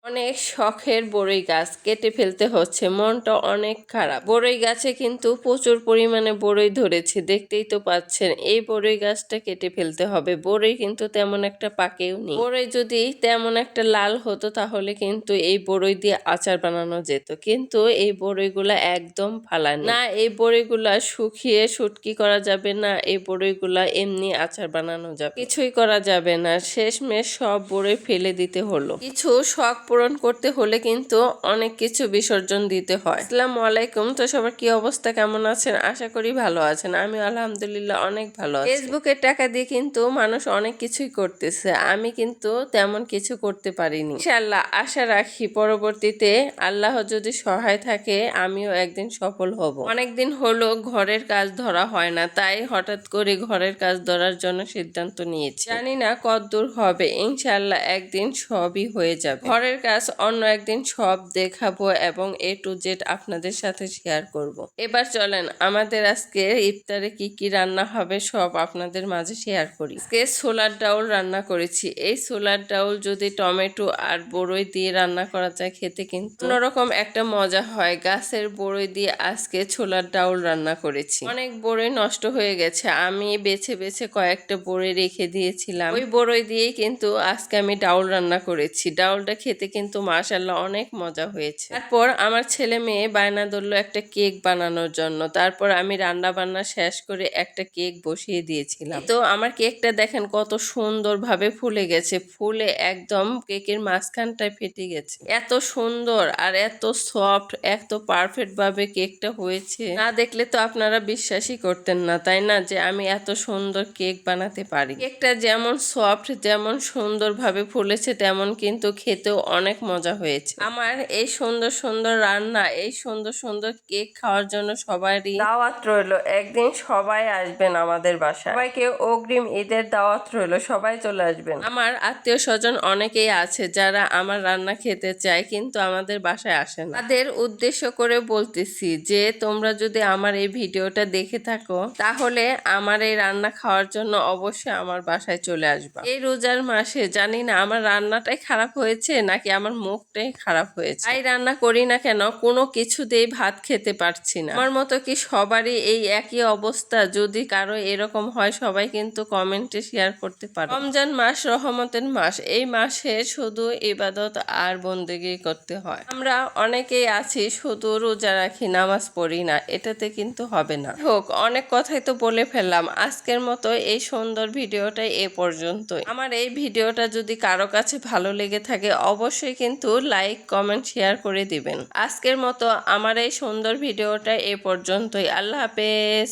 অনেক শখের বড়ই গাছ কেটে ফেলতে হচ্ছে, মনটা অনেক খারাপ। বড়ই গাছে কিন্তু প্রচুর পরিমাণে বড়ই ধরেছে, দেখতেই তো পাচ্ছেন। এই বড়ই গাছটা কেটে ফেলতে হবে। বড়ই কিন্তু তেমন একটা পাকেও নেই। বড়ই যদি তেমন একটা লাল হতো তাহলে কিন্তু এই বড়ই দিয়ে আচার বানানো যেত, কিন্তু এই বড়ইগুলা একদম ফালানি না। এই বড়ইগুলা শুকিয়ে শুটকি করা যাবে না, এই বড়ইগুলা এমনি আচার বানানো যাবে, কিছুই করা যাবে না। শেষমেশ সব বড়ই ফেলে দিতে হলো। কিছু শখ পূরণ করতে হলে কিন্তু অনেক কিছু বিসর্জন দিতে হয়। আসসালামু আলাইকুম। তো সবার কি অবস্থা, কেমন আছেন? আশা করি ভালো আছেন। আমি আলহামদুলিল্লাহ অনেক ভালো আছি। ফেসবুকের টাকা দিয়ে কিন্তু মানুষ অনেক কিছুই করতেছে, আমি কিন্তু তেমন কিছু করতে পারিনি। ইনশাআল্লাহ আশা রাখি পরবর্তীতে আল্লাহ যদি সহায় থাকে আমিও একদিন সফল হব। অনেকদিন হলো ঘরের কাজ ধরা হয় না, তাই হঠাৎ করে ঘরের কাজ ধরার জন্য সিদ্ধান্ত নিয়েছি। জানি না কতদূর হবে, ইনশাআল্লাহ একদিন সবই হয়ে যাবে। ঘরের কাজ অন্য একদিন সব দেখাবো এবং A to Z আপনাদের সাথে শেয়ার করব। এবার চলেন আমাদের আজকে ইফতারে কি কি রান্না হবে সব আপনাদের মাঝে শেয়ার করি। আজকে ছোলার ডাউল রান্না করেছি। এই ছোলার ডাউল যদি টমেটো আর বড়ই দিয়ে রান্না করা যায় খেতে কিন্তু অন্যরকম একটা মজা হয়। গাছের বড়ই দিয়ে আজকে ছোলার ডাউল রান্না করেছি। অনেক বড়ই নষ্ট হয়ে গেছে, আমি বেছে বেছে কয়েকটা বড়ই রেখে দিয়েছিলাম। ওই বড়ই দিয়েই কিন্তু আজকে আমি ডাউল রান্না করেছি। ডাউলটা খেতে কিন্তু মাশাআল্লাহ অনেক মজা হয়েছে। তারপর আমার ছেলে মেয়ে বায়না ধরলো একটা কেক বানানোর জন্য, তারপর আমি রান্না বান্না শেষ করে একটা কেক বসিয়ে দিয়েছিলাম। তো আমার কেকটা দেখেন কত সুন্দর ভাবে ফুলে গেছে, ফুলে একদম কেকের মাঝখানটায় ফেটে গেছে। এত সুন্দর আর এত সফট, এত পারফেক্ট ভাবে কেকটা হয়েছে, না দেখলে তো আপনারা বিশ্বাসই করতেন না, তাই না, যে আমি এত সুন্দর কেক বানাতে পারি। কেকটা যেমন সফট, যেমন সুন্দর ভাবে ফুলেছে, তেমন কিন্তু খেতেও অনেক মজা হয়েছে। আমার এই সুন্দর সুন্দর রান্না, এই সুন্দর সুন্দর কেক খাওয়ার জন্য সবারই দাওয়াত রইলো। একদিন সবাই আসবেন আমাদের বাসায়। সবাইকে অগ্রিম ঈদের দাওয়াত রইলো, সবাই চলে আসবেন। আমার আত্মীয় স্বজন অনেকেই আছে যারা আমার রান্না খেতে চায় কিন্তু আমাদের বাসায় আসে না। তাদের উদ্দেশ্য করে বলতেছি যে তোমরা যদি আমার এই ভিডিওটা দেখে থাকো তাহলে আমার এই রান্না খাওয়ার জন্য অবশ্যই আমার বাসায় চলে আসবা। এই রোজার মাসে জানি না আমার রান্নাটাই খারাপ হয়েছে নাকি আমার মুখটাই খারাপ হয়েছে, তাই রান্না করি না কেন কোনো কিছুতেই ভাত খেতে পারছি না। আমার মতো কি সবারই এই একই অবস্থা? যদি কারো এরকম হয় সবাই কিন্তু কমেন্টে শেয়ার করতে পারো। রমজান মাস রহমতের মাস, এই মাসে শুধু ইবাদত আর বন্দেগি করতে হয়। আমরা অনেকেই আছি শুধু রোজা রাখি, নামাজ পড়ি না, এটাতে কিন্তু হবে না। হোক, অনেক কথাই তো বলে ফেললাম। আজকের মতো এই সুন্দর ভিডিওটাই এ পর্যন্তই। আমার এই ভিডিওটা যদি কারো কাছে ভালো লেগে থাকে অবশ্যই কিন্তু লাইক কমেন্ট শেয়ার করে দিবেন। আজকের মতো আমার এই সুন্দর ভিডিওটা এ পর্যন্তই। আল্লাহ হাফেজ।